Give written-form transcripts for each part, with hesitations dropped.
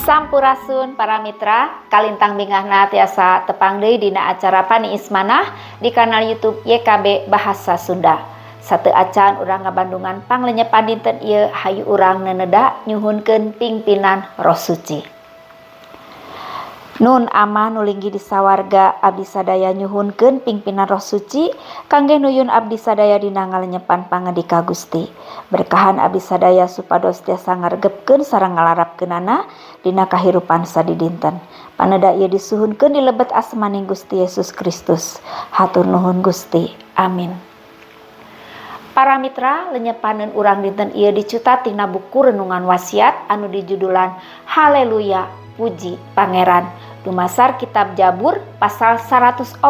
Sampurasun para mitra, kalintang bingahna tiasa tepang deui dina acara Pani Ismanah di kanal YouTube YKB Bahasa Sunda. Satu acan urang ngabandungan panglenyepan dinten ieu hayu urang neneda nyuhunkeun pingpinan Roh Suci. Nun ama nulinggi di sawarga abdi sadaya nyuhunkeun pingpinan Roh Suci kangge nuyun abdi sadaya dina ngalenyepan pangandika Gusti. Berkahan abdi sadaya supados tiasa ngaregepkeun sareng ngalarapkeunana dina kahirupan sadidinten. Paneda ieu disuhunkeun di lebet asmaning Gusti Yesus Kristus. Hatur nuhun Gusti. Amin. Para mitra, lenyepaneun urang dinten ieu dicutat tina buku renungan wasiat anu dijudulan Haleluya Puji Pangeran. Dumasar kitab Jabur pasal 148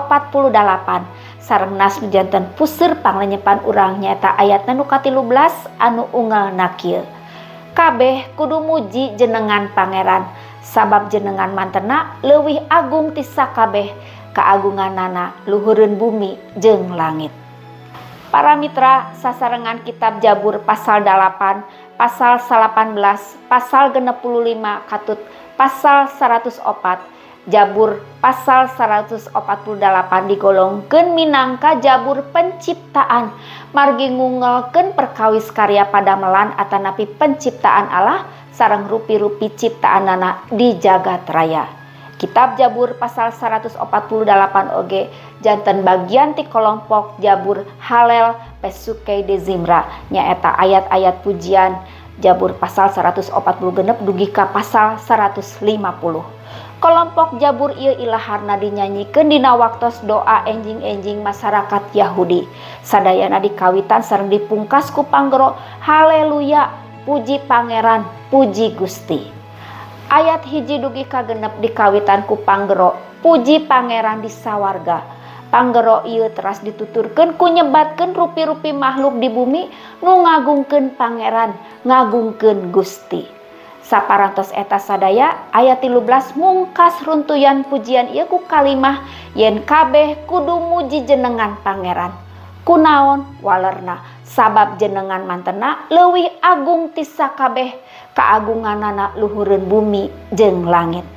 sareng nas janten puseur panglenyepan urang nyaeta ayat nu ka-13 anu unggalna kieu. Kabeh kudu muji jenengan Pangeran sabab jenengan mantena leuwih agung ti sakabeh kaagunganana luhureun bumi jeung langit. Para mitra, sasarengan kitab Jabur pasal 8, pasal 18, pasal 65 katut pasal 104, Jabur pasal 148 digolongkeun minangka Jabur penciptaan margi ngunggelkeun perkawis karya padamelan atanapi penciptaan Allah sareng rupi-rupi ciptaanana di jagat raya. Kitab Jabur pasal 148 oge janten bagian ti kelompok Jabur Halel Pesukei de Zimra nyaeta ayat-ayat pujian Jabur pasal 146 dugi ka pasal 150. Kelompok Jabur ieu ilaharna dinyanyikeun dina waktos doa enjing-enjing masyarakat Yahudi. Sadayana dikawitan sareng dipungkas ku panggero haleluya, puji Pangeran, puji Gusti. Ayat hiji dugi ka genep dikawitan ku panggero puji Pangeran di sawarga. Panggero ieu teras dituturkeun ku nyebatkeun rupi-rupi makhluk di bumi nu ngagungkeun Pangeran, ngagungkeun Gusti. Saparantos eta sadaya ayat 13 mungkas runtuyan pujian ieu ku kalimah yen kabeh kudu muji jenengan Pangeran. Kunaon walerna sabab jenengan mantena leuwih agung ti sakabeh kaagunganana luhureun bumi jeung langit.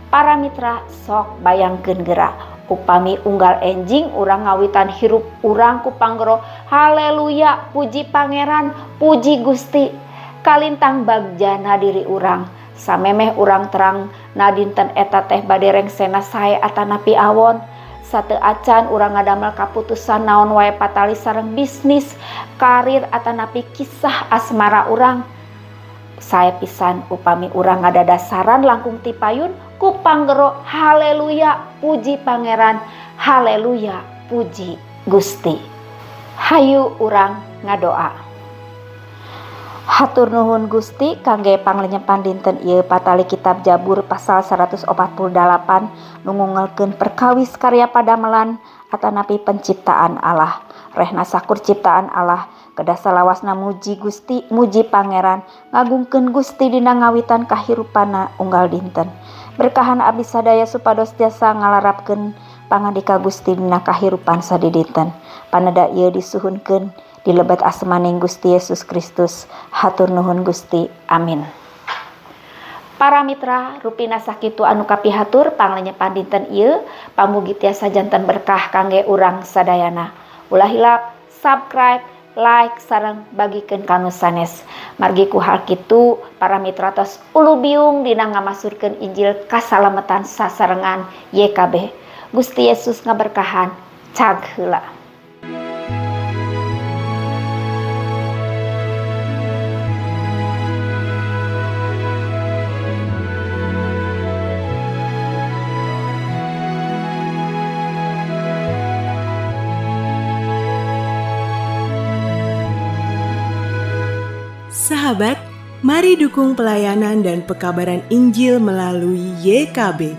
Para mitra sok bayangkeun geura upami unggal enjing urang ngawitan hirup urang ku panggero haleluya puji Pangeran puji Gusti. Kalintang bagjana diri urang samemeh urang terang nadinten eta teh bade rengsena sae atanapi awon sateu acan urang ngadamel kaputusan naon wae patali sareng bisnis karir atanapi kisah asmara urang sae pisan upami urang ngadadasaran langkung ti payun ku panggero haleluya puji Pangeran haleluya puji Gusti. Hayu urang ngadoa. Hatur nuhun Gusti kangge panglenyepan dinten ieu patali kitab Jabur pasal 148 nu ngunggelkeun perkawis karya padamelan atanapi penciptaan Allah. Rehna sakur ciptaan Allah kedah salawasna muji Gusti, muji Pangeran, ngagungkeun Gusti dina ngawitan kahirupana unggal dinten. Berkahan abdi sadaya supados tiasa ngalarapkeun pangandika Gusti dina kahirupan sadidinten. Paneda ieu disuhunkeun di lebet asmaning Gusti Yesus Kristus. Hatur nuhun Gusti. Amin. Para mitra, rupina sakitu anu kapihatur panglenyepan dinten ieu pamugi tiasa janten berkah kangge urang sadayana. Ulah hilap subscribe, like sareng bagikeun kanu sanes. Margi ku hal kitu para mitra tos ulu biung dina ngamasurkeun Injil kasalametan sasarengan YKB. Gusti Yesus ngaberkahan. Cag heula. Sahabat, mari dukung pelayanan dan pekabaran Injil melalui YKB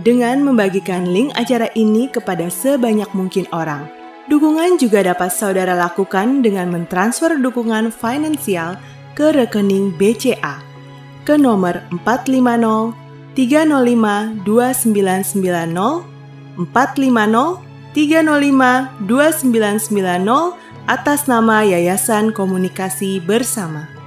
dengan membagikan link acara ini kepada sebanyak mungkin orang. Dukungan juga dapat saudara lakukan dengan mentransfer dukungan finansial ke rekening BCA ke nomor 450 305 2990 450 305 2990 atas nama Yayasan Komunikasi Bersama.